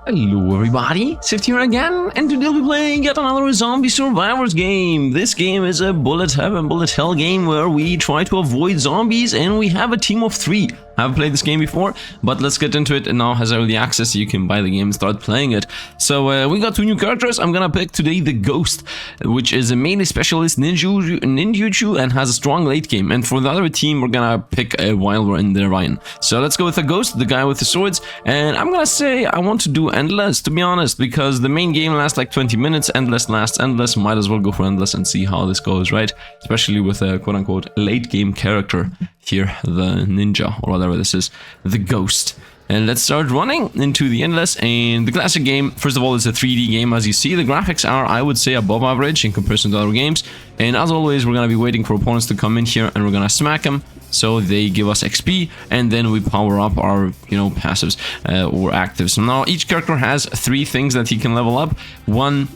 Hello everybody, Sifd here again, and today we'll be playing yet another zombie survivors game. This game is a bullet heaven, bullet hell game where we try to avoid zombies, and we have a team of 3. I've played this game before, but let's get into it. And now has early access, so you can buy the game and start playing it. So we got 2 new characters. I'm gonna pick today the Ghost, which is a melee specialist ninjutsu and has a strong late game. And for the other team, we're gonna pick a while we're in the Rhine. So let's go with the Ghost, the guy with the swords. And I'm gonna say I want to do endless, to be honest, because the main game lasts like 20 minutes. Endless lasts endless. Might as well go for endless and see how this goes, right? Especially with a quote-unquote late game character here, the ninja or whatever this is, the Ghost. And let's start running into the endless. And the classic game, first of all, it's a 3D game. As you see, the graphics are, I would say, above average in comparison to other games. And as always, we're gonna be waiting for opponents to come in here, and we're gonna smack them so they give us XP, and then we power up our, passives or actives. So now each character has 3 things that he can level up. One,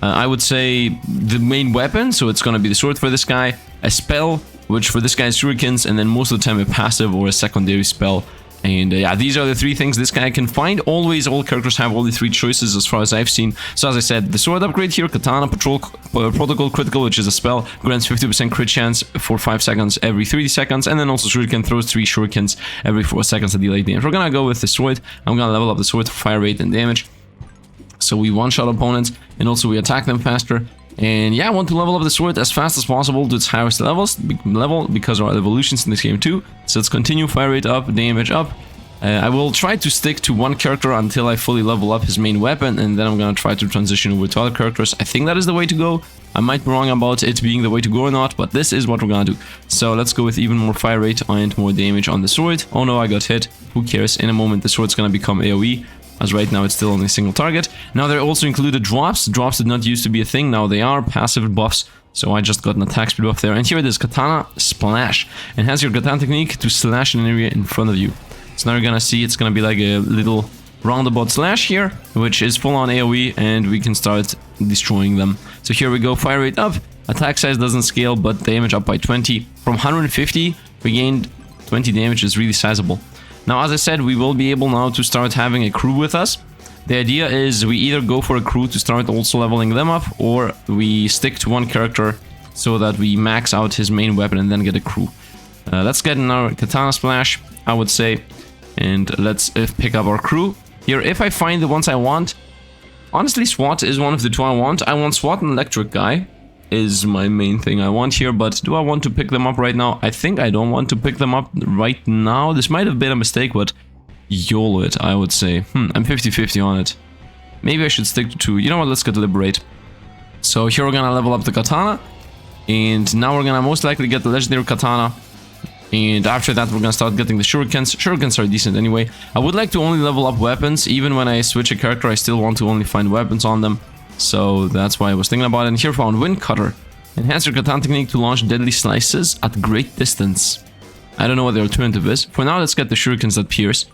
I would say the main weapon, so it's gonna be the sword for this guy, a spell, which for this guy is shurikens, and then most of the time a passive or a secondary spell. And yeah, these are the 3 things this guy can find. Always, all characters have only 3 choices as far as I've seen. So as I said, the sword upgrade here, Katana Protocol Critical, which is a spell, grants 50% crit chance for 5 seconds every 30 seconds. And then also Shuriken throws 3 shurikens every 4 seconds at delayed damage. We're gonna go with the sword. I'm gonna level up the sword for fire rate and damage. So we one-shot opponents, and also we attack them faster. And yeah, I want to level up the sword as fast as possible to its highest level, because there are evolutions in this game too. So let's continue, fire rate up, damage up. I will try to stick to one character until I fully level up his main weapon, and then I'm gonna try to transition over to other characters. I think that is the way to go. I might be wrong about it being the way to go or not, but this is what we're gonna do. So let's go with even more fire rate and more damage on the sword. Oh no, I got hit. Who cares? In a moment the sword's gonna become AoE. As right now it's still only a single target. Now there also included drops. Drops did not used to be a thing, now they are passive buffs. So I just got an attack speed buff there. And here it is, Katana Splash. Enhance your katana technique to slash an area in front of you. So now you're gonna see it's gonna be like a little roundabout slash here, which is full on AoE, and we can start destroying them. So here we go, fire rate up. Attack size doesn't scale, but damage up by 20. From 150, we gained 20 damage, is really sizable. Now, as I said, we will be able now to start having a crew with us. The idea is we either go for a crew to start also leveling them up, or we stick to one character so that we max out his main weapon and then get a crew. Let's get in our Katana Splash, I would say, and let's pick up our crew. Here, if I find the ones I want, honestly, SWAT is one of the 2 I want. I want SWAT and Electric Guy is my main thing I want here, but do I want to pick them up right now? I think I don't want to pick them up right now. This might have been a mistake, but YOLO it, I would say. I'm 50-50 on it. Maybe I should stick to 2. You know what, let's get Liberate. So here we're gonna level up the Katana, and now we're gonna most likely get the Legendary Katana, and after that we're gonna start getting the Shurikens. Shurikens are decent anyway. I would like to only level up weapons. Even when I switch a character, I still want to only find weapons on them. So that's why I was thinking about it. And here found Wind Cutter. Enhance your katana technique to launch deadly slices at great distance. I don't know what the alternative is. For now, let's get the shurikens that pierce.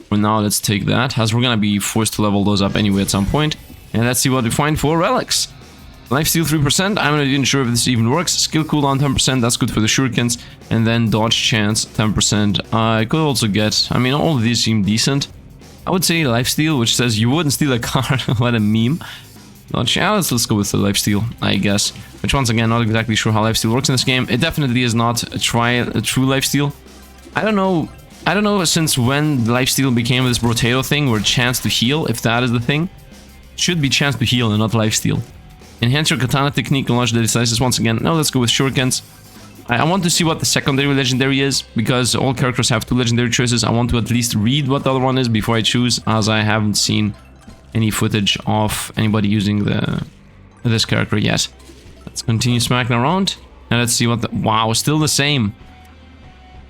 For now, let's take that, as we're gonna be forced to level those up anyway at some point. And let's see what we find for relics. Lifesteal 3%, I'm not even sure if this even works. Skill cooldown 10%, that's good for the shurikens. And then dodge chance 10%. I could also get, all of these seem decent. I would say lifesteal, which says you wouldn't steal a car. What a meme. Yeah, let's go with the lifesteal, I guess. Which, once again, not exactly sure how lifesteal works in this game. It definitely is not a true lifesteal. I don't know since when lifesteal became this potato thing, where chance to heal, if that is the thing. It should be chance to heal and not lifesteal. Enhance your katana technique and launch deadly slices. Once again, no, let's go with shurikens. I want to see what the secondary legendary is, because all characters have 2 legendary choices. I want to at least read what the other one is before I choose, as I haven't seen any footage of anybody using this character yet. Let's continue smacking around, and let's see what the... Wow, still the same.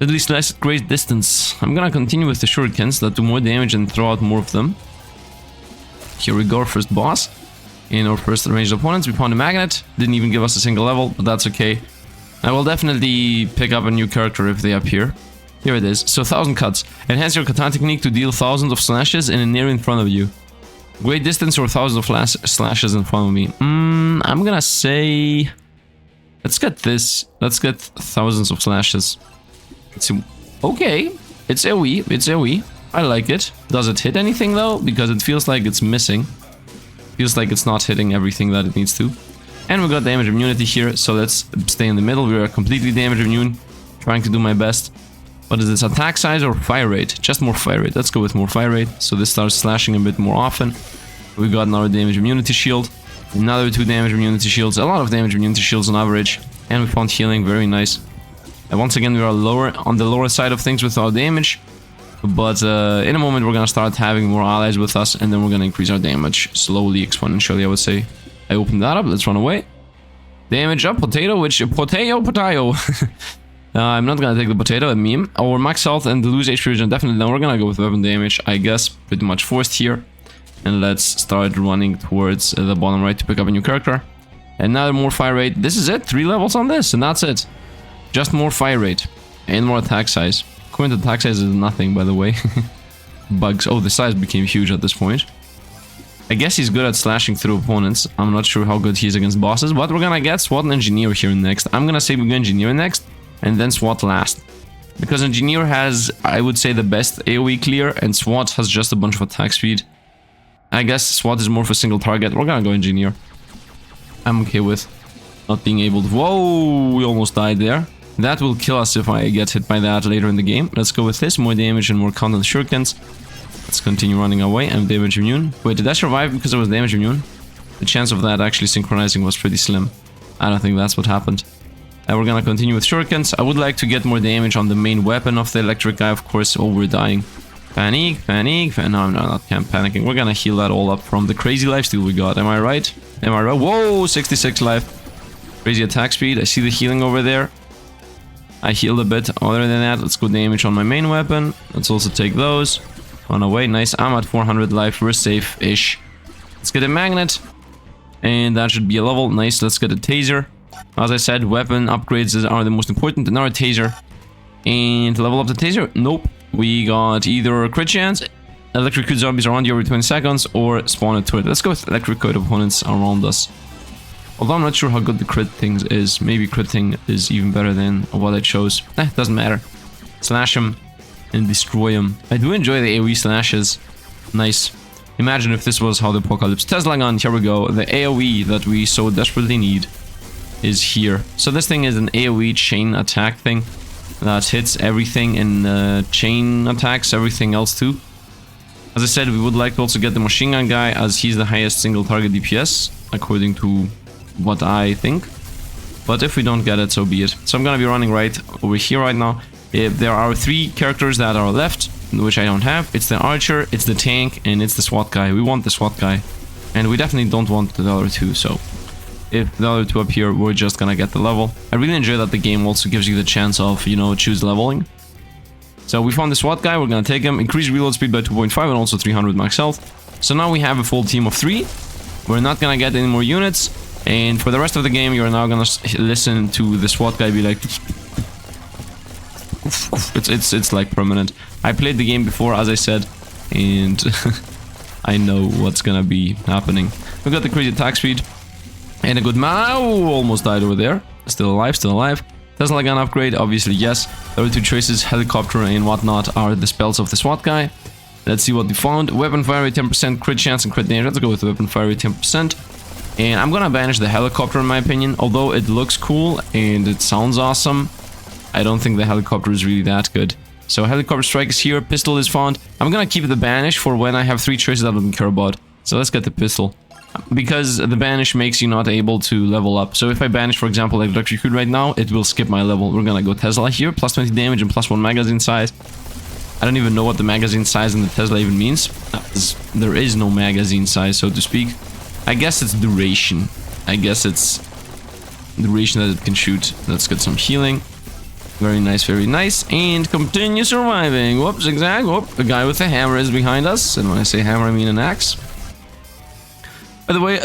At least less at great distance. I'm gonna continue with the shurikens that do more damage and throw out more of them. Here we go, our first boss. In our first ranged opponents, we found a magnet. Didn't even give us a single level, but that's okay. I will definitely pick up a new character if they appear. Here it is. So 1000 cuts. Enhance your katana technique to deal thousands of slashes in an area in front of you. Great distance or thousands of slashes in front of me. I'm gonna say... Let's get this. Let's get thousands of slashes. Let's see. Okay. It's AoE. It's AoE. I like it. Does it hit anything though? Because it feels like it's missing. Feels like it's not hitting everything that it needs to. And we got damage immunity here, so let's stay in the middle. We are completely damage immune. Trying to do my best. What is this? Attack size or fire rate? Just more fire rate. Let's go with more fire rate. So this starts slashing a bit more often. We got another damage immunity shield. Another 2 damage immunity shields. A lot of damage immunity shields on average. And we found healing. Very nice. And once again, we are lower on the lower side of things with our damage. But in a moment, we're going to start having more allies with us. And then we're going to increase our damage slowly, exponentially, I would say. I opened that up. Let's run away. Damage up. Potato, which... Potato. I'm not going to take the potato, a meme. Or max health and lose HP region. Definitely no. We're going to go with weapon damage, I guess. Pretty much forced here. And let's start running towards the bottom right to pick up a new character. Another more fire rate. This is it. 3 levels on this. And that's it. Just more fire rate. And more attack size. Current attack size is nothing, by the way. Bugs. Oh, the size became huge at this point. I guess he's good at slashing through opponents. I'm not sure how good he is against bosses. But we're gonna get SWAT and Engineer here next. I'm gonna say we go Engineer next. And then SWAT last. Because Engineer has, I would say, the best AoE clear. And SWAT has just a bunch of attack speed. I guess SWAT is more for single target. We're gonna go Engineer. I'm okay with not being able to... Whoa! We almost died there. That will kill us if I get hit by that later in the game. Let's go with this. More damage and more content shurikens. Let's continue running away. I'm damage immune. Wait, did I survive because I was damage immune? The chance of that actually synchronizing was pretty slim. I don't think that's what happened. And we're gonna continue with shurikens. I would like to get more damage on the main weapon of the electric guy, of course. Oh, we're dying. Panic. No, I'm not panicking. We're gonna heal that all up from the crazy lifesteal we got. Am I right? Whoa, 66 life. Crazy attack speed. I see the healing over there. I healed a bit. Other than that, let's go damage on my main weapon. Let's also take those. Run away. Nice. I'm at 400 life. We're safe-ish. Let's get a magnet. And that should be a level. Nice. Let's get a taser. As I said, weapon upgrades are the most important. Another taser. And level up the taser? Nope. We got either crit chance, electrocute zombies around you every 20 seconds, or spawn a turret. Let's go with electrocute opponents around us. Although I'm not sure how good the crit thing is. Maybe crit thing is even better than what I chose. Doesn't matter. Slash him and destroy him. I do enjoy the AoE slashes. Nice. Imagine if this was how the apocalypse. Tesla gun, here we go. The AoE that we so desperately need is here. So this thing is an AoE chain attack thing that hits everything and chain attacks everything else too. As I said, we would like to also get the machine gun guy, as he's the highest single target DPS, according to what I think. But if we don't get it, so be it. So I'm gonna be running right over here right now. There are 3 characters that are left, which I don't have. It's the archer, it's the tank, and it's the SWAT guy. We want the SWAT guy. And we definitely don't want the other 2, so... if the other 2 up here, we're just gonna get the level. I really enjoy that the game also gives you the chance of, you know, choose leveling. So we found the SWAT guy, we're gonna take him. Increase reload speed by 2.5 and also 300 max health. So now we have a full team of 3. We're not gonna get any more units. And for the rest of the game, you're now gonna listen to the SWAT guy be like... It's like permanent. I played the game before, as I said, and I know what's gonna be happening. We got the crazy attack speed. And a good almost died over there. Still alive, still alive. Tesla gun upgrade, obviously yes. The other 2 choices, helicopter and whatnot, are the spells of the SWAT guy. Let's see what we found. Weapon fire rate 10%, crit chance and crit damage. Let's go with the weapon fire rate 10%. And I'm gonna banish the helicopter in my opinion. Although it looks cool and it sounds awesome, I don't think the helicopter is really that good. So helicopter strike is here, pistol is found. I'm gonna keep the banish for when I have 3 choices that I don't care about. So let's get the pistol. Because the banish makes you not able to level up. So if I banish, for example, like electrocute right now, it will skip my level. We're gonna go Tesla here, plus 20 damage and plus 1 magazine size. I don't even know what the magazine size in the Tesla even means. There is no magazine size, so to speak. I guess it's duration. I guess it's duration that it can shoot. Let's get some healing. Very nice, very nice. And continue surviving. Whoops, zigzag. Whoop, the guy with the hammer is behind us. And when I say hammer, I mean an axe. By the way,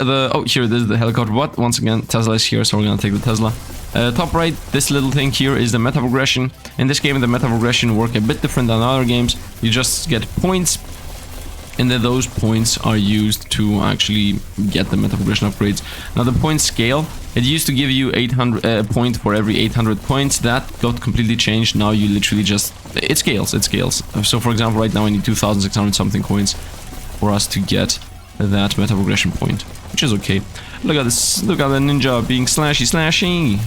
here, this is the helicopter bot. Once again, Tesla is here, so we're gonna take the Tesla. Top right, this little thing here is the meta progression. In this game, the meta progression work a bit different than other games. You just get points and then those points are used to actually get the meta progression upgrades. Now the point scale, it used to give you 800 point for every 800 points. That got completely changed. Now you literally just, it scales. So for example, right now I need 2,600 something coins for us to get that meta progression point, which is okay. Look at this, look at the ninja being slashy.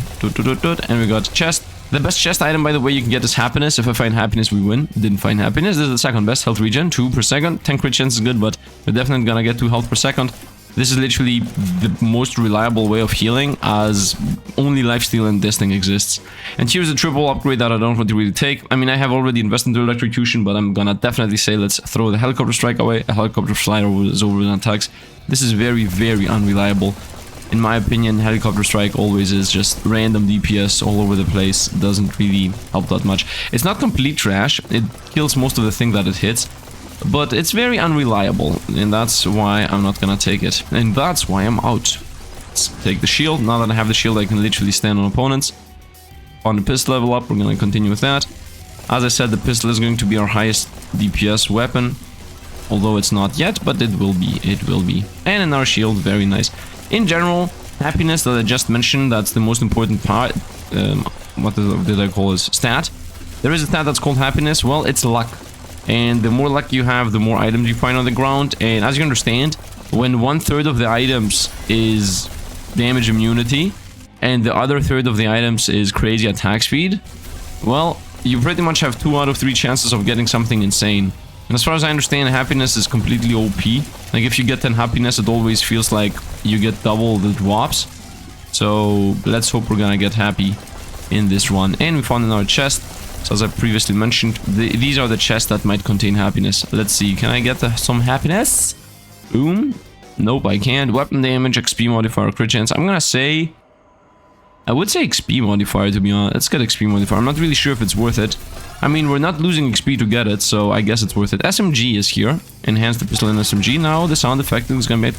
And we got chest. The best chest item, by the way, you can get is happiness. If I find happiness, we win. Didn't find happiness. This is the second best. Health regen, 2 per second. 10 crit chance is good, but we're definitely gonna get 2 health per second. This is literally the most reliable way of healing, as only lifesteal and this thing exists. And here's a triple upgrade that I don't want to really take. I mean, I have already invested into electrocution, but I'm gonna definitely say let's throw the helicopter strike away. A helicopter slider is over the attacks. This is very, very unreliable. In my opinion, helicopter strike always is just random DPS all over the place. Doesn't really help that much. It's not complete trash. It kills most of the thing that it hits. But it's very unreliable, and that's why I'm not gonna take it. And that's why I'm out. Let's take the shield. Now that I have the shield, I can literally stand on opponents. On the pistol level up, we're gonna continue with that. As I said, the pistol is going to be our highest DPS weapon. Although it's not yet, but it will be. It will be. And in our shield, very nice. In general, happiness that I just mentioned, that's the most important part. What did I call it? Stat. There is a stat that's called happiness. Well, it's luck. And the more luck you have, the more items you find on the ground. And as you understand, when 1/3 of the items is damage immunity, and the other third of the items is crazy attack speed, well, you pretty much have 2 out of 3 chances of getting something insane. And as far as I understand, happiness is completely OP. Like, if you get 10 happiness, it always feels like you get double the drops. So, let's hope we're gonna get happy in this run. And we found in our chest, so as I previously mentioned, these are the chests that might contain happiness. Let's see, can I get some happiness? Boom. Nope, I can't. Weapon damage, XP modifier, crit chance. I'm gonna say... I would say XP modifier, to be honest. Let's get XP modifier. I'm not really sure if it's worth it. I mean, we're not losing XP to get it, so I guess it's worth it. SMG is here. Enhance the pistol and SMG. Now the sound effect is gonna be...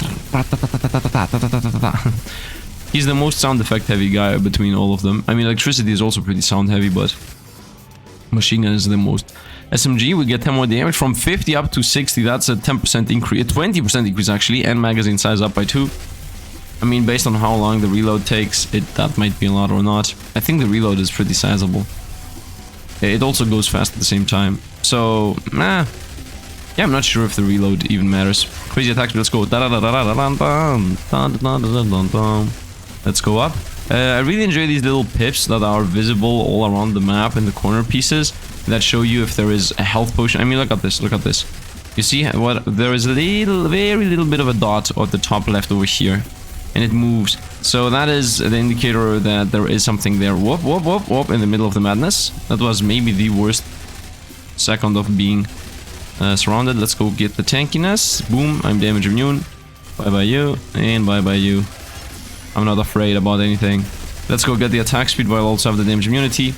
He's the most sound effect heavy guy between all of them. I mean, electricity is also pretty sound heavy, but... machine gun is the most. SMG, we get 10 more damage from 50 up to 60. That's a 10% increase, a 20% increase actually, and magazine size up by 2. I mean, based on how long the reload takes, that might be a lot or not. I think the reload is pretty sizable. It also goes fast at the same time. So, yeah, I'm not sure if the reload even matters. Crazy attacks, let's go. Let's go up. I really enjoy these little pips that are visible all around the map in the corner pieces that show you if there is a health potion. I mean, look at this, look at this. You see what? There is a very little bit of a dot at the top left over here. And it moves. So that is the indicator that there is something there. Whoop, whoop, whoop, whoop, in the middle of the madness. That was maybe the worst second of being surrounded. Let's go get the tankiness. Boom, I'm damage immune. Bye-bye you, and bye-bye you. I'm not afraid about anything. Let's go get the attack speed while I also have the damage immunity.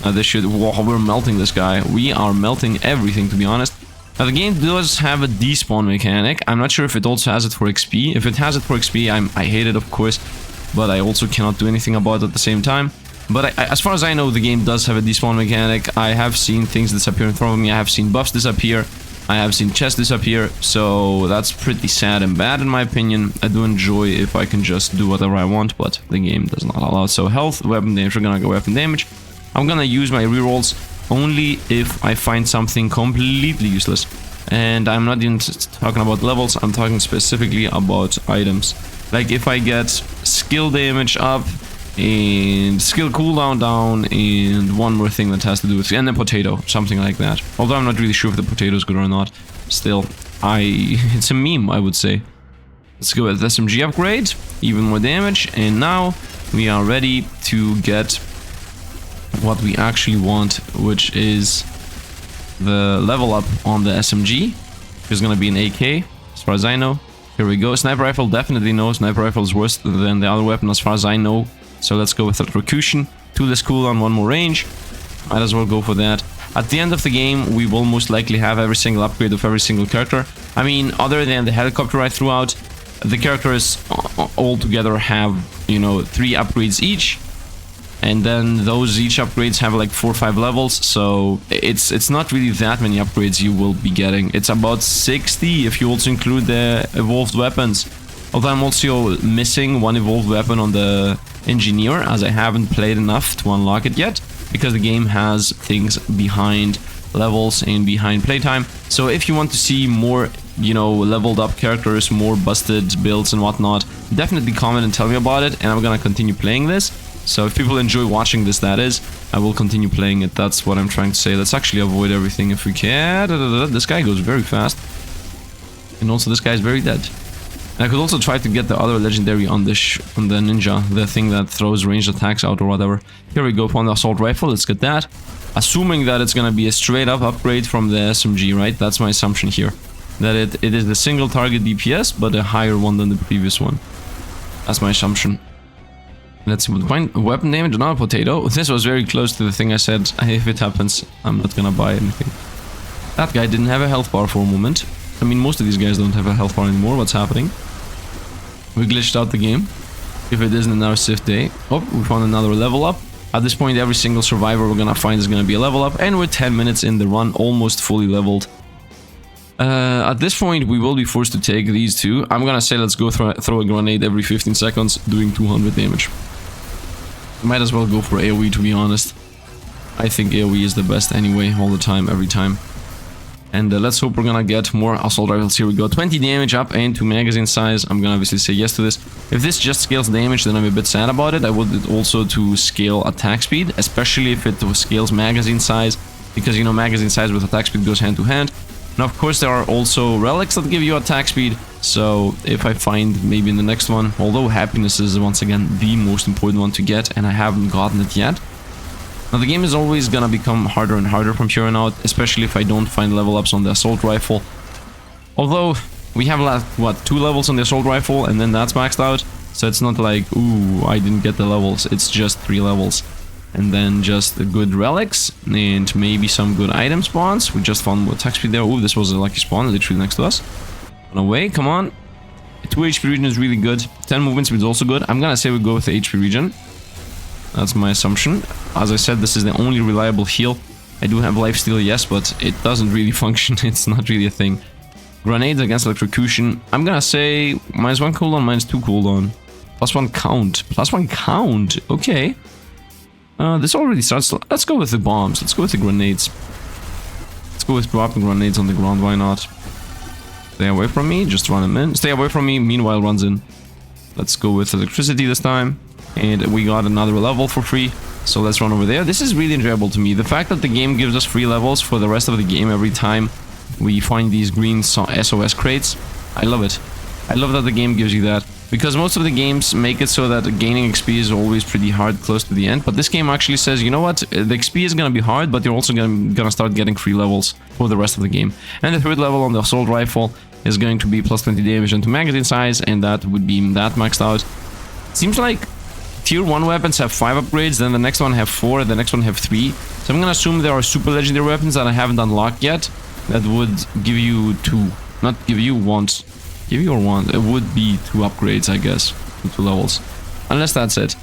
This should... Whoa, we're melting this guy. We are melting everything, to be honest. Now, the game does have a despawn mechanic. I'm not sure if it also has it for XP. If it has it for XP, I hate it, of course. But I also cannot do anything about it at the same time. But as far as I know, the game does have a despawn mechanic. I have seen things disappear in front of me. I have seen buffs disappear. I have seen chests disappear. So that's pretty sad and bad, in my opinion. I do enjoy if I can just do whatever I want, but the game does not allow it. So health, weapon damage, we're gonna go weapon damage. I'm gonna use my rerolls only if I find something completely useless. And I'm not even talking about levels, I'm talking specifically about items. Like if I get skill damage up, and skill cooldown down, and one more thing that has to do with... and a potato, something like that. Although I'm not really sure if the potato is good or not. Still, it's a meme, I would say. Let's go with SMG upgrade, even more damage, and now we are ready to get what we actually want, which is the level up on the SMG. There's gonna be an AK, as far as I know. Here we go. Sniper rifle, definitely no. Sniper rifle is worse than the other weapon, as far as I know. So let's go with electrocution. 2 less cooldown, 1 more range. Might as well go for that. At the end of the game, we will most likely have every single upgrade of every single character. I mean, other than the helicopter I threw out, the characters all together have, you know, 3 upgrades each. And then those each upgrades have like 4 or 5 levels, so it's not really that many upgrades you will be getting. It's about 60 if you also include the evolved weapons. Although I'm also missing one evolved weapon on the engineer, as I haven't played enough to unlock it yet, because the game has things behind levels and behind playtime. So if you want to see more, you know, leveled up characters, more busted builds and whatnot, definitely comment and tell me about it, and I'm gonna continue playing this. So if people enjoy watching this, that is, I will continue playing it. That's what I'm trying to say. Let's actually avoid everything if we can. This guy goes very fast. And also this guy is very dead. And I could also try to get the other legendary on the ninja, the thing that throws ranged attacks out or whatever. Here we go upon the assault rifle. Let's get that. Assuming that it's gonna be a straight up upgrade from the SMG, right? That's my assumption here. That it is the single target DPS, but a higher one than the previous one. That's my assumption. Let's see, weapon damage, not a potato. This was very close to the thing I said. If it happens, I'm not gonna buy anything. That guy didn't have a health bar for a moment. I mean, most of these guys don't have a health bar anymore. What's happening? We glitched out the game. If it isn't another Sifd day. Oh, we found another level up. At this point, every single survivor we're gonna find is gonna be a level up. And we're 10 minutes in the run, almost fully leveled. At this point, we will be forced to take these two. I'm gonna say let's go throw a grenade every 15 seconds, doing 200 damage. Might as well go for AoE, to be honest. I think AoE is the best anyway, all the time, every time. And let's hope we're gonna get more assault rifles. Here we go. 20 damage up and 2 magazine size. I'm gonna obviously say yes to this. If this just scales damage, then I'm a bit sad about it. I would also to scale attack speed, especially if it scales magazine size, because, you know, magazine size with attack speed goes hand to hand. Now, of course, there are also relics that give you attack speed, so if I find maybe in the next one, although happiness is once again the most important one to get, and I haven't gotten it yet. Now, the game is always gonna become harder and harder from here on out, especially if I don't find level ups on the assault rifle. Although, we have, what, 2 levels on the assault rifle, and then that's maxed out, so it's not like, ooh, I didn't get the levels, it's just 3 levels. And then just the good relics, and maybe some good item spawns. We just found more attack speed there. Ooh, this was a lucky spawn, literally next to us. Run away, come on. 2 HP regen is really good. 10 movement speed is also good. I'm gonna say we go with the HP regen. That's my assumption. As I said, this is the only reliable heal. I do have lifesteal, yes, but it doesn't really function. It's not really a thing. Grenades against electrocution. I'm gonna say -1 cooldown, -2 cooldown. +1 count. +1 count. Okay. This already starts. Let's go with the bombs. Let's go with the grenades. Let's go with dropping grenades on the ground. Why not? Stay away from me. Just run them in. Stay away from me. Meanwhile, runs in. Let's go with electricity this time. And we got another level for free. So let's run over there. This is really enjoyable to me. The fact that the game gives us free levels for the rest of the game every time we find these green SOS crates. I love it. I love that the game gives you that. Because most of the games make it so that gaining XP is always pretty hard close to the end. But this game actually says, you know what, the XP is gonna be hard, but you're also gonna start getting free levels for the rest of the game. And the 3rd level on the assault rifle is going to be +20 damage into magazine size, and that would be that maxed out. Seems like tier 1 weapons have 5 upgrades, then the next one have 4, the next one have 3. So I'm gonna assume there are super legendary weapons that I haven't unlocked yet that would give you 2. Not give you once. Give you or one. It would be 2 upgrades, I guess. 2 levels. Unless that's it.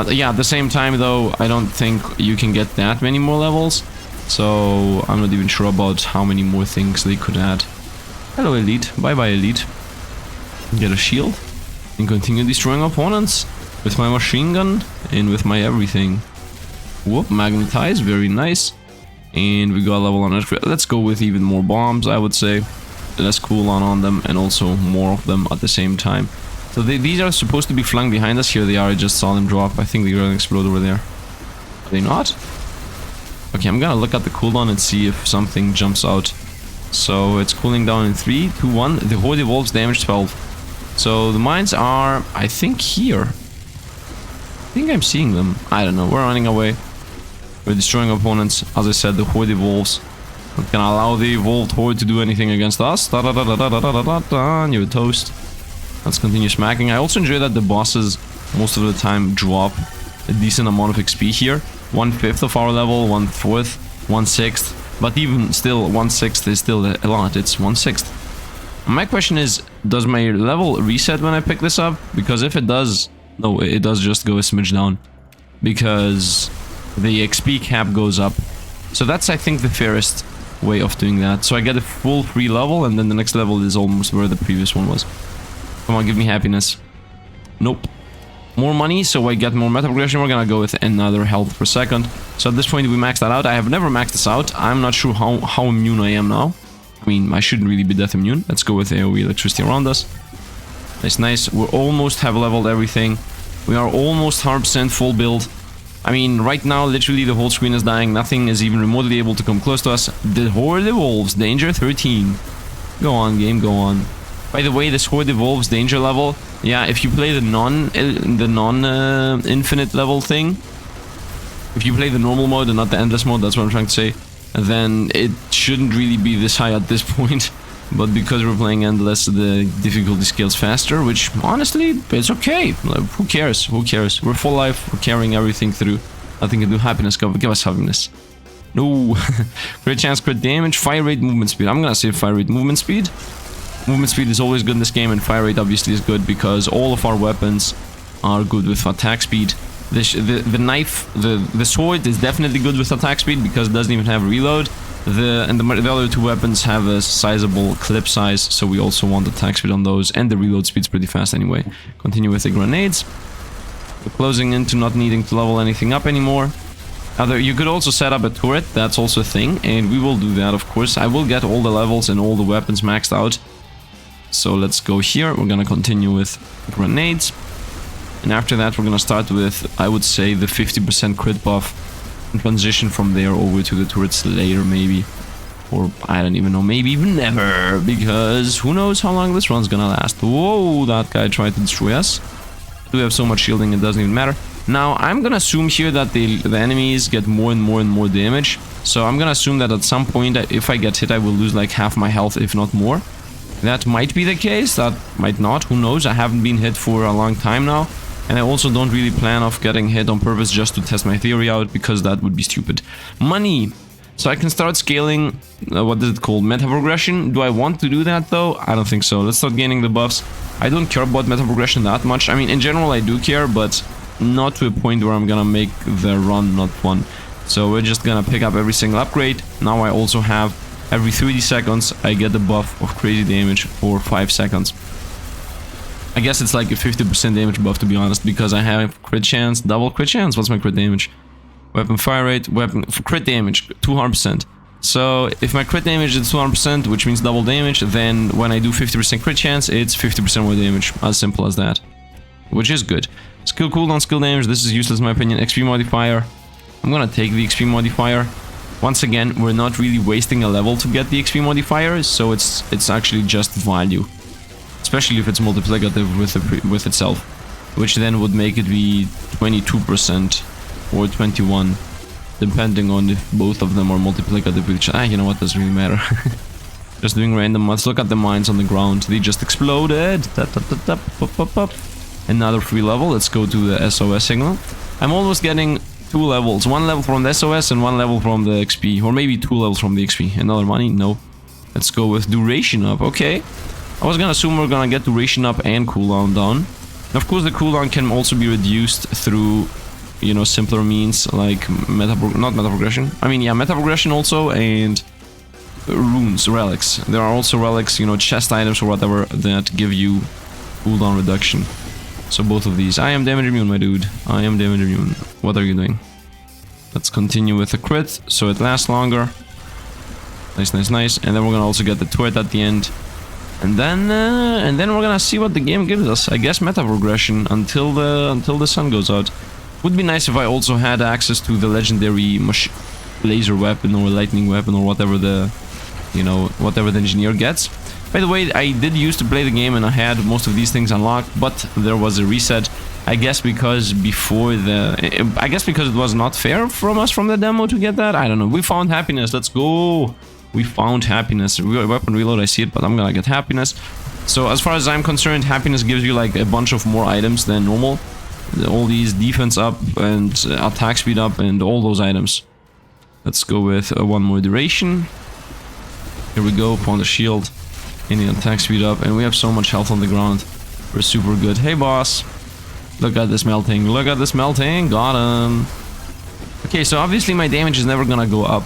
Yeah, at the same time, though, I don't think you can get that many more levels. So, I'm not even sure about how many more things they could add. Hello, Elite. Bye-bye, Elite. Get a shield. And continue destroying opponents. With my machine gun. And with my everything. Whoop, magnetize. Very nice. And we got a level on it. Let's go with even more bombs, I would say. Less cooldown on them, and also more of them at the same time. So these are supposed to be flung behind us. Here they are. I just saw them drop. I think they're gonna explode over there. Are they not? Okay, I'm gonna look at the cooldown and see if something jumps out. So it's cooling down in 3, 2, 1. The Horde evolves damage 12. So the mines are, I think, here. I think I'm seeing them. I don't know. We're running away. We're destroying opponents. As I said, the Horde evolves. Not gonna allow the evolved Horde to do anything against us. You're toast. Let's continue smacking. I also enjoy that the bosses most of the time drop a decent amount of XP here. 1/5 of our level, 1/4, 1/6. But even still, 1/6 is still a lot. It's 1/6. My question is, does my level reset when I pick this up? Because if it does, no, it does just go a smidge down. because the XP cap goes up. So that's, I think, the fairest way of doing that. So I get a full free level, and then the next level is almost where the previous one was. Come on, give me happiness. Nope. More money, so I get more meta progression. We're gonna go with another health per second. So at this point, we maxed that out. I have never maxed this out. I'm not sure how immune I am now. I mean, I shouldn't really be death immune. Let's go with AoE electricity around us. Nice, nice. We almost have leveled everything. We are almost 100% full build. I mean, right now, literally the whole screen is dying. Nothing is even remotely able to come close to us. The Horde evolves. Danger 13. Go on, game, go on. By the way, this Horde evolves danger level. Yeah, if you play the non-infinite level thing, if you play the normal mode and not the endless mode, that's what I'm trying to say, then it shouldn't really be this high at this point. But because we're playing endless, the difficulty scales faster, which honestly, it's okay. Like, who cares? Who cares? We're full life. We're carrying everything through. Nothing can do. Happiness. Give us happiness. No. Crit chance, crit damage, fire rate, movement speed. I'm gonna say fire rate, movement speed. Movement speed is always good in this game, and fire rate obviously is good because all of our weapons are good with attack speed. The knife, the sword is definitely good with attack speed because it doesn't even have reload. The other two weapons have a sizable clip size, so we also want attack speed on those, and the reload speed's pretty fast anyway. Continue with the grenades. We're closing into not needing to level anything up anymore. You could also set up a turret, that's also a thing, and we will do that, of course. I will get all the levels and all the weapons maxed out. So let's go here. We're gonna continue with grenades. And after that, we're gonna start with, I would say, the 50% crit buff. And transition from there over to the turrets later, maybe. Or, I don't even know, maybe even never. Because who knows how long this run's gonna last. Whoa, that guy tried to destroy us. We have so much shielding, it doesn't even matter. Now, I'm gonna assume here that the enemies get more and more damage. So I'm gonna assume that at some point, if I get hit, I will lose like half my health, if not more. That might be the case, that might not, who knows. I haven't been hit for a long time now. And I also don't really plan of getting hit on purpose just to test my theory out, because that would be stupid. Money! So I can start scaling, what is it called, meta progression. Do I want to do that though? I don't think so. Let's start gaining the buffs. I don't care about meta progression that much. I mean, in general I do care, but not to a point where I'm gonna make the run not fun. So we're just gonna pick up every single upgrade. Now I also have, every 30 seconds, I get the buff of crazy damage for 5 seconds. I guess it's like a 50% damage buff, to be honest, because I have crit chance, double crit chance. What's my crit damage? Weapon fire rate, weapon crit damage, 200%. So if my crit damage is 200%, which means double damage, then when I do 50% crit chance, it's 50% more damage. As simple as that. Which is good. Skill cooldown, skill damage, this is useless in my opinion. XP modifier. I'm gonna take the XP modifier. Once again, we're not really wasting a level to get the XP modifier, so it's actually just value. Especially if it's multiplicative with itself, which then would make it be 22% or 21, depending on if both of them are multiplicative with each other. You know what, doesn't really matter. Just doing random maths. Look at the mines on the ground, they just exploded. Another free level. Let's go to the SOS signal. I'm almost getting 2 levels, 1 level from the SOS and 1 level from the XP, or maybe 2 levels from the XP. Another money? No. Let's go with duration up. Okay. I was gonna assume we're gonna get duration up and cooldown down. Of course, the cooldown can also be reduced through, you know, simpler means like meta progression. I mean, yeah, meta progression also, and runes, relics. There are also relics, you know, chest items or whatever that give you cooldown reduction. So both of these. I am damage immune, my dude. I am damage immune. What are you doing? Let's continue with the crit, so it lasts longer. Nice, nice, nice. And then we're gonna also get the turret at the end. And then we're gonna see what the game gives us. I guess meta progression until the sun goes out. Would be nice if I also had access to the legendary laser weapon or lightning weapon or whatever the, you know, whatever the engineer gets. By the way, I did used to play the game and I had most of these things unlocked, but there was a reset. I guess because it was not fair from us from the demo to get that. I don't know. We found happiness. Let's go. We found happiness. Weapon reload, I see it, but I'm gonna get happiness. So as far as I'm concerned, happiness gives you like a bunch of more items than normal. All these defense up and attack speed up and all those items. Let's go with 1 more duration. Here we go, found a shield. Any attack speed up, and we have so much health on the ground. We're super good. Hey boss. Look at this melting. Look at this melting. Got him. Okay, so obviously my damage is never gonna go up.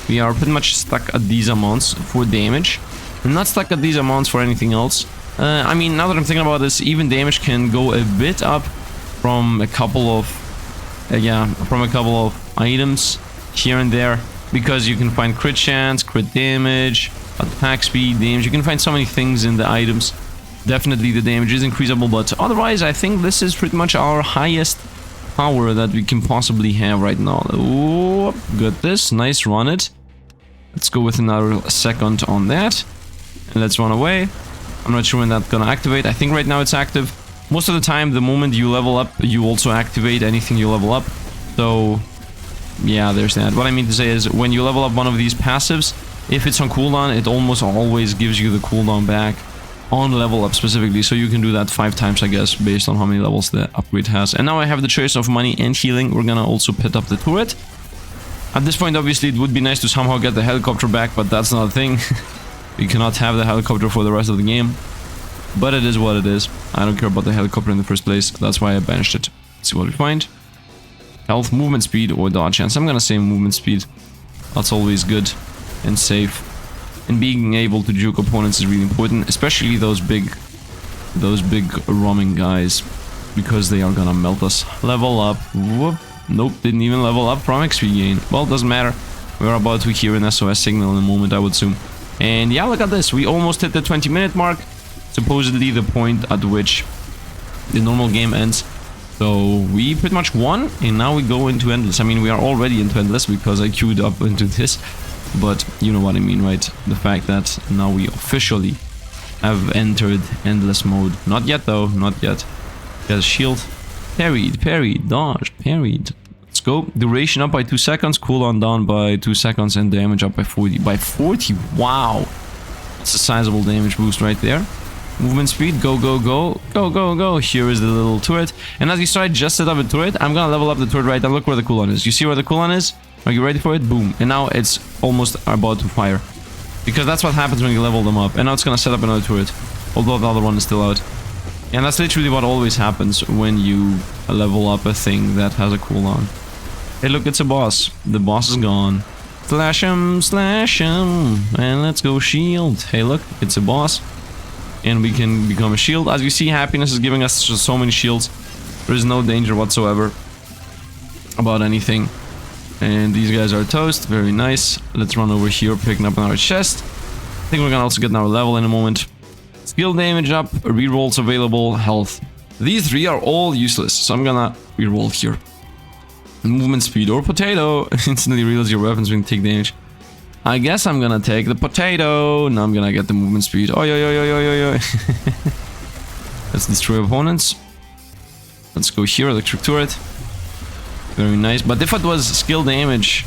We are pretty much stuck at these amounts for damage. We're not stuck at these amounts for anything else. I mean, now that I'm thinking about this, even damage can go a bit up from a couple of... from a couple of items here and there. Because you can find crit chance, crit damage, attack speed, damage. You can find so many things in the items. Definitely the damage is increasable, but otherwise I think this is pretty much our highest power that we can possibly have right now. Oh, got this. Nice, run it. Let's go with another second on that. And let's run away. I'm not sure when that's gonna activate. I think right now it's active. Most of the time, the moment you level up, you also activate anything you level up. So... yeah, there's that. What I mean to say is, when you level up one of these passives, if it's on cooldown, it almost always gives you the cooldown back on level up specifically. So you can do that 5 times, I guess, based on how many levels the upgrade has. And now I have the choice of money and healing. We're gonna also pit up the turret. At this point, obviously, it would be nice to somehow get the helicopter back, but that's not a thing. We cannot have the helicopter for the rest of the game. But it is what it is. I don't care about the helicopter in the first place. That's why I banished it. Let's see what we find. Health, movement speed, or dodge chance. I'm gonna say movement speed. That's always good and safe. And being able to juke opponents is really important, especially those big roaming guys, because they are gonna melt us. Level up. Whoop. Nope, didn't even level up from XP gain. Well, doesn't matter. We're about to hear an SOS signal in a moment, I would assume. And yeah, look at this. We almost hit the 20-minute mark. Supposedly the point at which the normal game ends. So we pretty much won, and now we go into Endless. I mean, we are already into Endless because I queued up into this. But you know what I mean, right? The fact that now we officially have entered Endless mode. Not yet though, not yet. Get a shield. Parried, parried, dodged, parried. Let's go. Duration up by 2 seconds, cooldown down by 2 seconds, and damage up by 40. By 40? Wow! That's a sizable damage boost right there. Movement speed, go, go, go, go, go, go. Here is the little turret. And as you saw, I just set up a turret. I'm gonna level up the turret right now. Look where the cooldown is. You see where the cooldown is? Are you ready for it? Boom. And now it's almost about to fire. Because that's what happens when you level them up. And now it's gonna set up another turret. Although the other one is still out. And that's literally what always happens when you level up a thing that has a cooldown. Hey, look, it's a boss. The boss is gone. Slash him, and let's go shield. Hey, look, it's a boss. And we can become a shield. As you see, happiness is giving us just so many shields. There is no danger whatsoever about anything. And these guys are toast. Very nice. Let's run over here, picking up another chest. I think we're gonna also get another level in a moment. Skill damage up, rerolls available, health. These 3 are all useless, so I'm gonna reroll here. Movement speed or potato. Instantly reloads your weapons when you take damage. I guess I'm gonna take the potato. Now I'm gonna get the movement speed. Oh, yo, yo, yo, yo, yo, yo. Let's destroy opponents. Let's go here, electric turret. Very nice. But if it was skill damage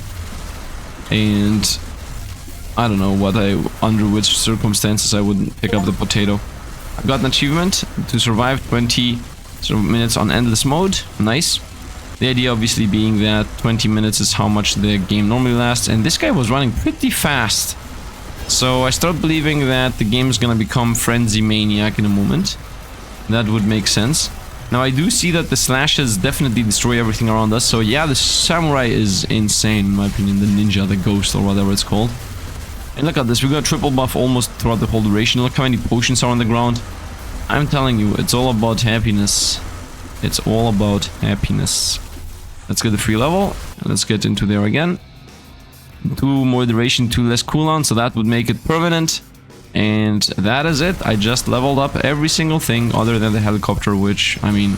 and I don't know under which circumstances I wouldn't pick up the potato. I got an achievement to survive 20 minutes on endless mode. Nice. The idea obviously being that 20 minutes is how much the game normally lasts, and this guy was running pretty fast. So I start believing that the game is gonna become Frenzy Maniac in a moment. That would make sense. Now I do see that the slashes definitely destroy everything around us, so yeah, the samurai is insane in my opinion, the ninja, the ghost or whatever it's called. And look at this, we got triple buff almost throughout the whole duration. Look how many potions are on the ground. I'm telling you, it's all about happiness. It's all about happiness. Let's get the free level. Let's get into there again. 2 more duration, 2 less cooldown, so that would make it permanent. And that is it. I just leveled up every single thing other than the helicopter, which, I mean,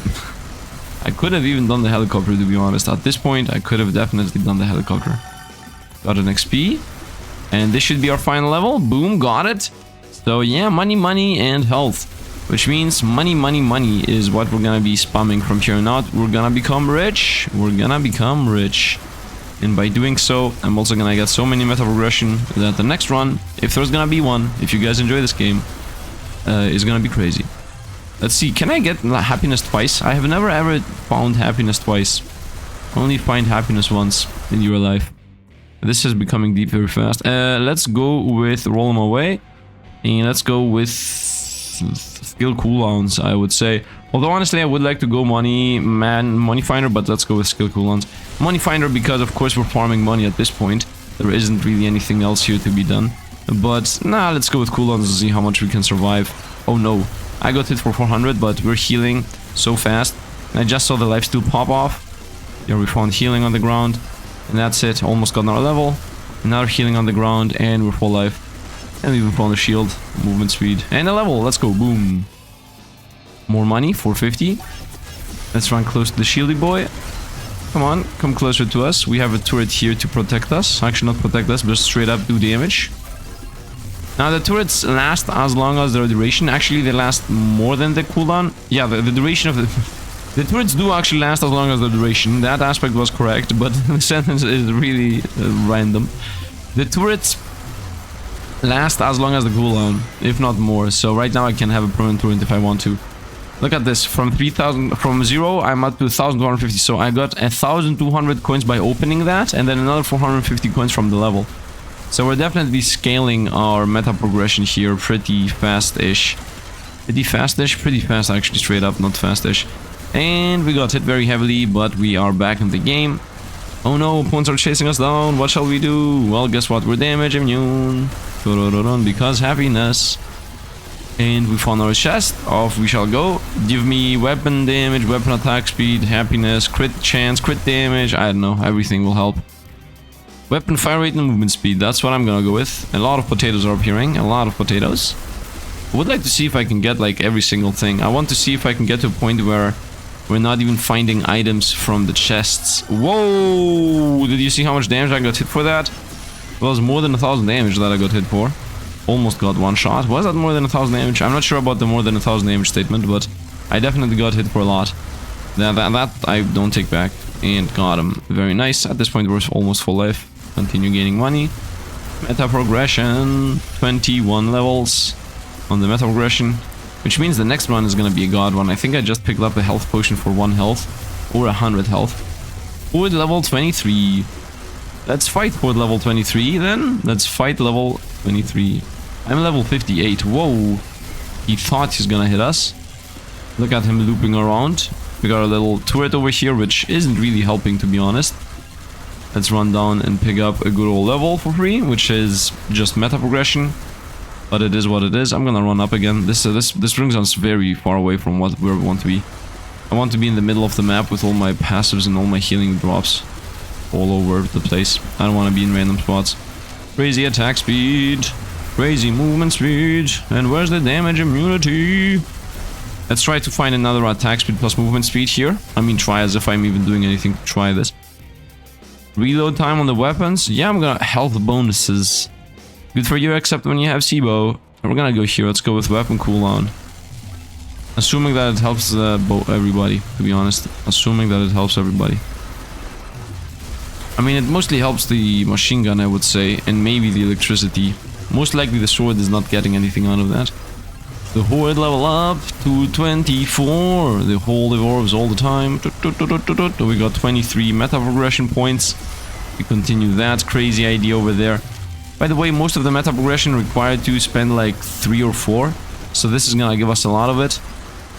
I could have even done the helicopter, to be honest. At this point, I could have definitely done the helicopter. Got an XP. And this should be our final level. Boom, got it. So yeah, money, money, and health. Which means money, money, money is what we're gonna be spamming from here on out. We're gonna become rich. We're gonna become rich. And by doing so, I'm also gonna get so many meta progression that the next run, if there's gonna be one, if you guys enjoy this game, is gonna be crazy. Let's see, can I get happiness twice? I have never ever found happiness twice. Only find happiness once in your life. This is becoming deep very fast. Let's go with roll them away. And let's go with skill cooldowns, I would say. Although honestly, I would like to go money finder, but let's go with skill cooldowns. Money finder because of course we're farming money at this point. There isn't really anything else here to be done. But nah, let's go with cooldowns and see how much we can survive. Oh no, I got hit for 400, but we're healing so fast. And I just saw the lifesteal pop off. Yeah, we found healing on the ground. And that's it, almost got another level. Another healing on the ground, and we're full life. And we even found a shield, movement speed, and a level. Let's go, boom. More money, 450. Let's run close to the shieldy boy. Come on, come closer to us. We have a turret here to protect us. Actually, not protect us, but straight up do damage. Now, the turrets last as long as their duration. Actually, they last more than the cooldown. Yeah, the duration of the... The turrets do actually last as long as the duration. That aspect was correct, but the sentence is really random. The turrets last as long as the cooldown, if not more. So right now I can have a permanent turret if I want to. Look at this. From 0, I'm up to 1,250. So I got 1,200 coins by opening that, and then another 450 coins from the level. So we're definitely scaling our meta progression here pretty fast-ish. Pretty fast-ish? Pretty fast, actually, straight up, not fast-ish. And we got hit very heavily, but we are back in the game. Oh no, opponents are chasing us down. What shall we do? Well, guess what? We're damage immune. Because happiness. And we found our chest. Off we shall go. Give me weapon damage, weapon attack speed, happiness, crit chance, crit damage. I don't know. Everything will help. Weapon fire rate and movement speed. That's what I'm gonna go with. A lot of potatoes are appearing. A lot of potatoes. I would like to see if I can get like every single thing. I want to see if I can get to a point where we're not even finding items from the chests. Whoa! Did you see how much damage I got hit for that? It was more than 1,000 damage that I got hit for. Almost got one shot. Was that more than 1,000 damage? I'm not sure about the more than 1,000 damage statement, but I definitely got hit for a lot. That I don't take back. And got him. Very nice. At this point we're almost full life. Continue gaining money. Meta progression. 21 levels on the meta progression. Which means the next one is gonna be a god one. I think I just picked up a health potion for 1 health. Or 100 health. Horde level 23. Let's fight Horde level 23 then. Let's fight level 23. I'm level 58. Whoa. He thought he's gonna hit us. Look at him looping around. We got a little turret over here, which isn't really helping, to be honest. Let's run down and pick up a good old level for free, which is just meta progression. But it is what it is. I'm gonna run up again. This brings us very far away from where we want to be. I want to be in the middle of the map with all my passives and all my healing drops all over the place. I don't want to be in random spots. Crazy attack speed, crazy movement speed, and where's the damage immunity? Let's try to find another attack speed plus movement speed here. I mean, try as if I'm even doing anything to try this. Reload time on the weapons. Yeah, I'm gonna health bonuses. Good for you, except when you have Xieroeh. We're gonna go here. Let's go with weapon cooldown. Assuming that it helps everybody, to be honest. Assuming that it helps everybody. I mean, it mostly helps the machine gun, I would say, and maybe the electricity. Most likely the sword is not getting anything out of that. The Horde level up to 24. The Horde evolves all the time. We got 23 meta progression points. We continue that crazy idea over there. By the way, most of the meta progression required to spend like 3 or 4. So this is gonna give us a lot of it.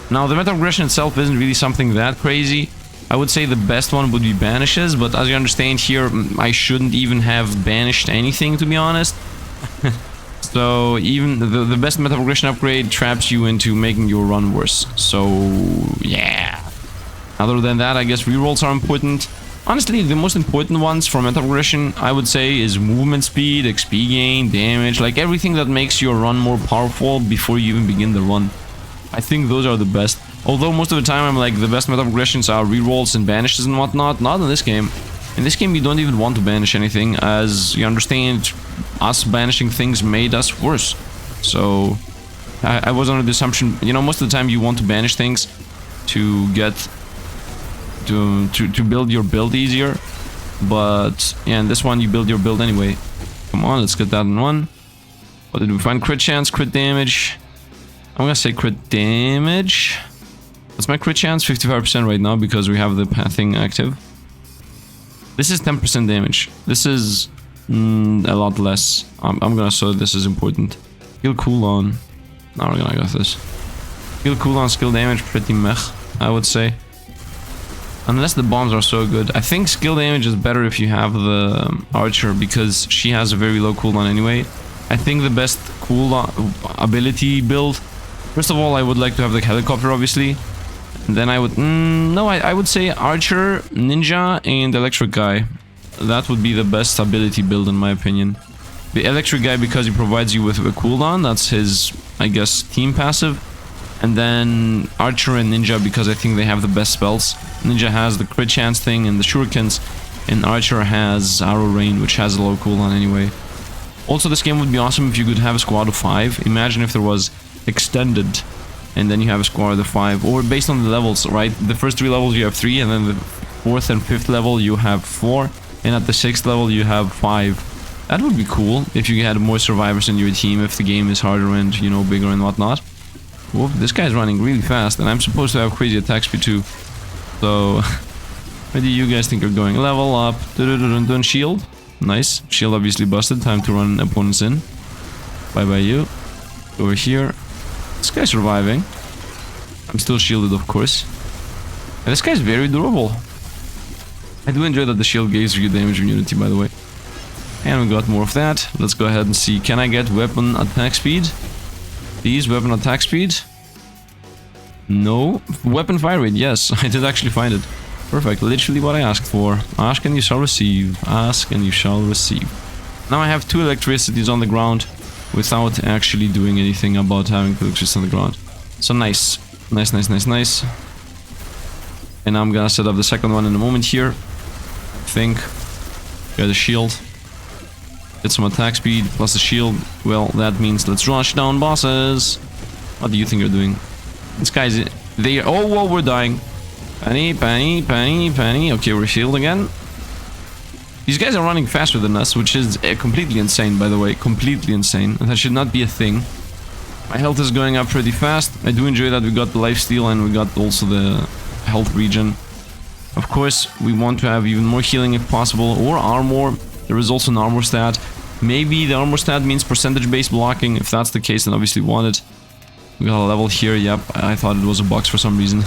Now, the meta progression itself isn't really something that crazy. I would say the best one would be banishes, but as you understand here, I shouldn't even have banished anything, to be honest. So even the best meta progression upgrade traps you into making your run worse. So yeah. Other than that, I guess rerolls are important. Honestly, the most important ones for meta progression, I would say, is movement speed, XP gain, damage, like everything that makes your run more powerful before you even begin the run. I think those are the best. Although most of the time I'm like, the best meta progressions are rerolls and banishes and whatnot. Not in this game. In this game you don't even want to banish anything, as you understand, us banishing things made us worse. So I was under the assumption, you know, most of the time you want to banish things to get to build your build easier. But yeah, in this one you build your build anyway. Come on, let's get that in one. What did we find? Crit chance, crit damage. I'm gonna say crit damage. What's my crit chance? 55% right now because we have the pathing active. This is 10% damage. This is a lot less. I'm gonna say this is important. Heal cooldown. Now we're gonna get this. Skill cooldown, skill damage, pretty meh, I would say. Unless the bombs are so good. I think skill damage is better if you have the archer, because she has a very low cooldown anyway. I think the best cooldown ability build... First of all, I would like to have the helicopter, obviously. And then I would... I would say archer, ninja, and electric guy. That would be the best ability build in my opinion. The electric guy because he provides you with a cooldown. That's his, I guess, team passive. And then archer and ninja because I think they have the best spells. Ninja has the crit chance thing and the shurikens. And archer has arrow rain, which has a low cooldown anyway. Also, this game would be awesome if you could have a squad of 5. Imagine if there was extended. And then you have a squad of 5. Or based on the levels, right? The first 3 levels you have 3. And then the 4th and 5th level you have 4. And at the 6th level you have 5. That would be cool if you had more survivors in your team, if the game is harder and, you know, bigger and whatnot. Whoop, this guy's running really fast, and I'm supposed to have crazy attack speed too. So, where do you guys think you're going? Level up. Dun shield. Nice. Shield obviously busted. Time to run opponents in. Bye-bye you. Over here. This guy's surviving. I'm still shielded, of course. And this guy's very durable. I do enjoy that the shield gives you damage immunity, by the way. And we got more of that. Let's go ahead and see. Can I get weapon attack speed? Please, weapon attack speed? No. Weapon fire rate, yes. I did actually find it. Perfect. Literally what I asked for. Ask and you shall receive. Ask and you shall receive. Now I have 2 electricities on the ground without actually doing anything about having 2 electricity on the ground. So nice. Nice, nice, nice, nice. And I'm gonna set up the second one in a moment here. I think. Get a shield. Get some attack speed plus a shield. Well, that means let's rush down bosses. What do you think you're doing? This guy's... They... Oh, whoa, we're dying. Penny, penny, penny, penny. Okay, we're healed again. These guys are running faster than us, which is completely insane, by the way. Completely insane. That should not be a thing. My health is going up pretty fast. I do enjoy that we got the lifesteal and we got also the health regen. Of course, we want to have even more healing if possible, or armor. There is also an armor stat. Maybe the armor stat means percentage-based blocking. If that's the case, then obviously want it. We got a level here. Yep, I thought it was a box for some reason.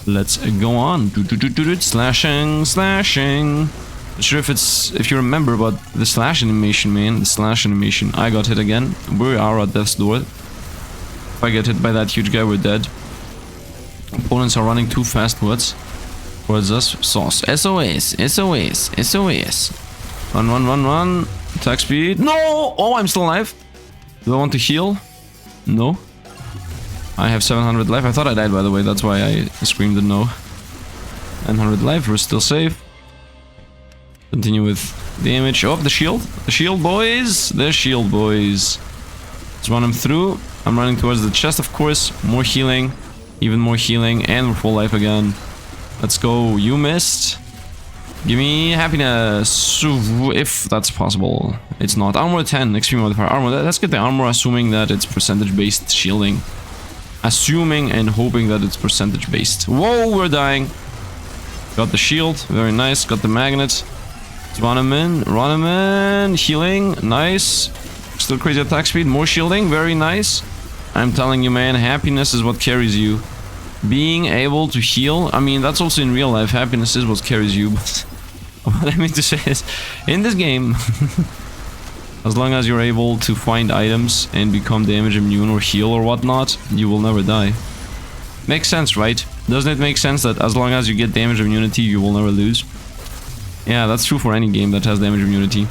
Let's go on. Slashing, slashing. Not sure if you remember, but the slash animation, man. The slash animation. I got hit again. We are at death's door. If I get hit by that huge guy, we're dead. Opponents are running too fast towards us. Sauce. SOS. SOS. SOS. Run, run, run, run. Attack speed. No! Oh, I'm still alive. Do I want to heal? No. I have 700 life. I thought I died, by the way. That's why I screamed no. 900 life. We're still safe. Continue with damage. Oh, the shield. The shield, boys. The shield, boys. Let's run him through. I'm running towards the chest, of course. More healing. Even more healing. And we're full life again. Let's go. You missed. Give me happiness. If that's possible. It's not. Armor 10. Extreme modifier. Armor. Let's get the armor, assuming that it's percentage-based shielding. Assuming and hoping that it's percentage-based. Whoa, we're dying. Got the shield. Very nice. Got the magnet. Let's run him in. Run him in. Healing. Nice. Still crazy attack speed. More shielding. Very nice. I'm telling you, man. Happiness is what carries you. Being able to heal. I mean, that's also in real life. Happiness is what carries you. But what I mean to say is, in this game, as long as you're able to find items and become damage immune or heal or whatnot, you will never die. Makes sense, right? Doesn't it make sense that as long as you get damage immunity, you will never lose? Yeah, that's true for any game that has damage immunity.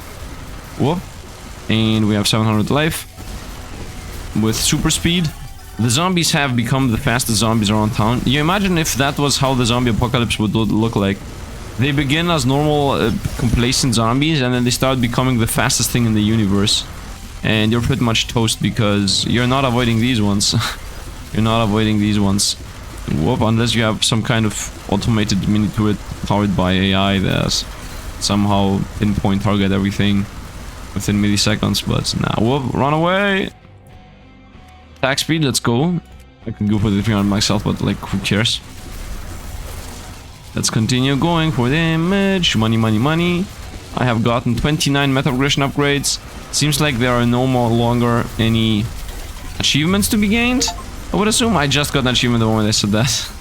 Whoop. And we have 700 life. With super speed. The zombies have become the fastest zombies around town. You imagine if that was how the zombie apocalypse would look like. They begin as normal, complacent zombies, and then they start becoming the fastest thing in the universe. And you're pretty much toast because you're not avoiding these ones. You're not avoiding these ones. Whoop, unless you have some kind of automated mini turret powered by AI that somehow pinpoint target everything within milliseconds, but nah, whoop, run away! Attack speed, let's go. I can go for the 300 myself, but like, who cares? Let's continue going for damage. Money, money, money. I have gotten 29 meta progression upgrades. Seems like there are no more longer any achievements to be gained. I would assume I just got an achievement the moment I said that.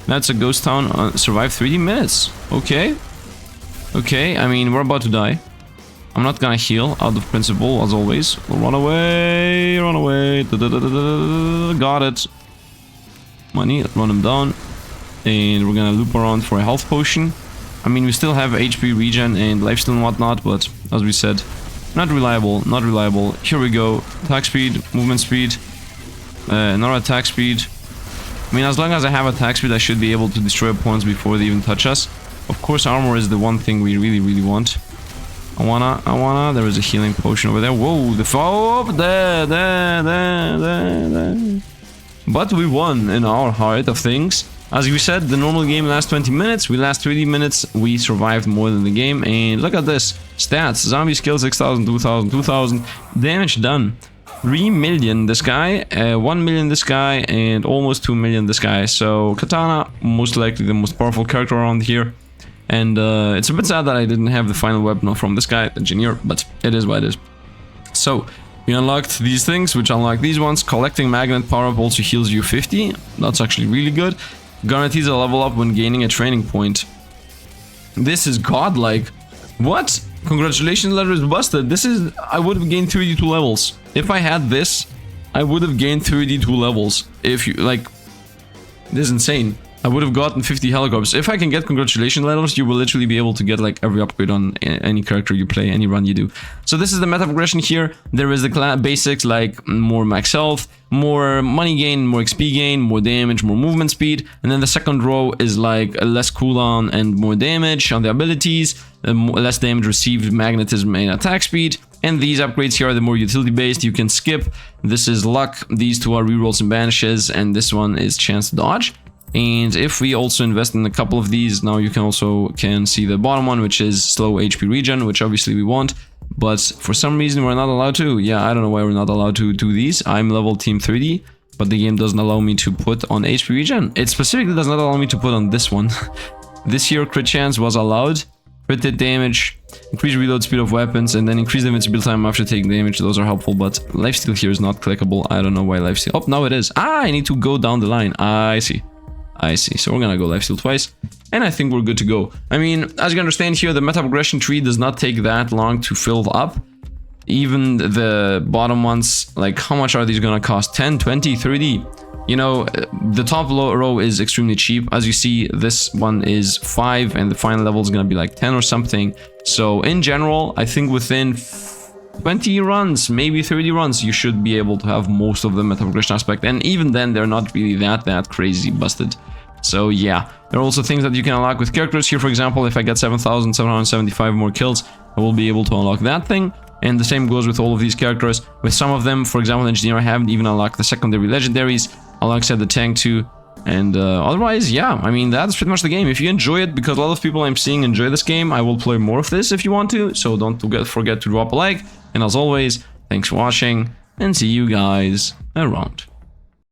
That's a ghost town, survive 30 minutes. Okay. Okay, I mean, we're about to die. I'm not gonna heal, out of principle, as always. Run away, run away. Got it. Money, run him down. And we're gonna loop around for a health potion. I mean, we still have HP regen and lifesteal and whatnot, but as we said, not reliable, not reliable. Here we go. Attack speed, movement speed, another attack speed. I mean, as long as I have attack speed, I should be able to destroy opponents before they even touch us. Of course, armor is the one thing we really want. I wanna, there is a healing potion over there. Whoa, there. But we won in our heart of things. As we said, the normal game lasts 20 minutes, we last 30 minutes, we survived more than the game, and look at this. Stats, zombie skill 6000, 2000, 2000, damage done. 3 million this guy, 1 million this guy, and almost 2 million this guy. So Katana, most likely the most powerful character around here. And it's a bit sad that I didn't have the final weapon from this guy, the engineer, but it is what it is. So, we unlocked these things, which unlock these ones. Collecting magnet power-up also heals you 50. That's actually really good. Guarantees a level up when gaining a training point. This is godlike. What? Congratulations, letter is busted. This is... I would have gained 32 levels. If I had this, I would have gained 32 levels. If you... like... This is insane. I would have gotten 50 helicopters. If I can get congratulations letters, you will literally be able to get like every upgrade on any character you play, any run you do. So this is the meta progression here. There is the basics like more max health, more money gain, more XP gain, more damage, more movement speed. And then the second row is like a less cooldown and more damage on the abilities, less damage received, magnetism and attack speed. And these upgrades here are the more utility based. You can skip. This is luck. These two are rerolls and banishes. And this one is chance to dodge. And if we also invest in a couple of these, now you can see the bottom one, which is slow HP regen, which obviously we want, but for some reason we're not allowed to. Yeah, I don't know why we're not allowed to do these. I'm level team 30, but the game doesn't allow me to put on HP regen. It specifically does not allow me to put on this one. This here crit chance was allowed. Crit hit damage, increase reload speed of weapons, and then increase the invincibility time after taking damage. Those are helpful, but lifesteal here is not clickable. I don't know why lifesteal. Oh, now it is. Ah, I need to go down the line. I see. I see. So we're gonna go lifesteal twice, and I think we're good to go. I mean, as you can understand here, the meta progression tree does not take that long to fill up. Even the bottom ones, like how much are these gonna cost? 10, 20, 30? You know, the top row is extremely cheap. As you see, this one is 5, and the final level is gonna be like 10 or something. So in general, I think within 20 runs, maybe 30 runs, you should be able to have most of the meta progression aspect, and even then they're not really that crazy busted. So yeah, there are also things that you can unlock with characters. Here, for example, if I get 7,775 more kills, I will be able to unlock that thing. And the same goes with all of these characters. With some of them, for example, Engineer, I haven't even unlocked the secondary legendaries alongside the tank too. And otherwise, yeah, I mean, that's pretty much the game. If you enjoy it, because a lot of people I'm seeing enjoy this game, I will play more of this if you want to. So don't forget to drop a like. And as always, thanks for watching, and see you guys around.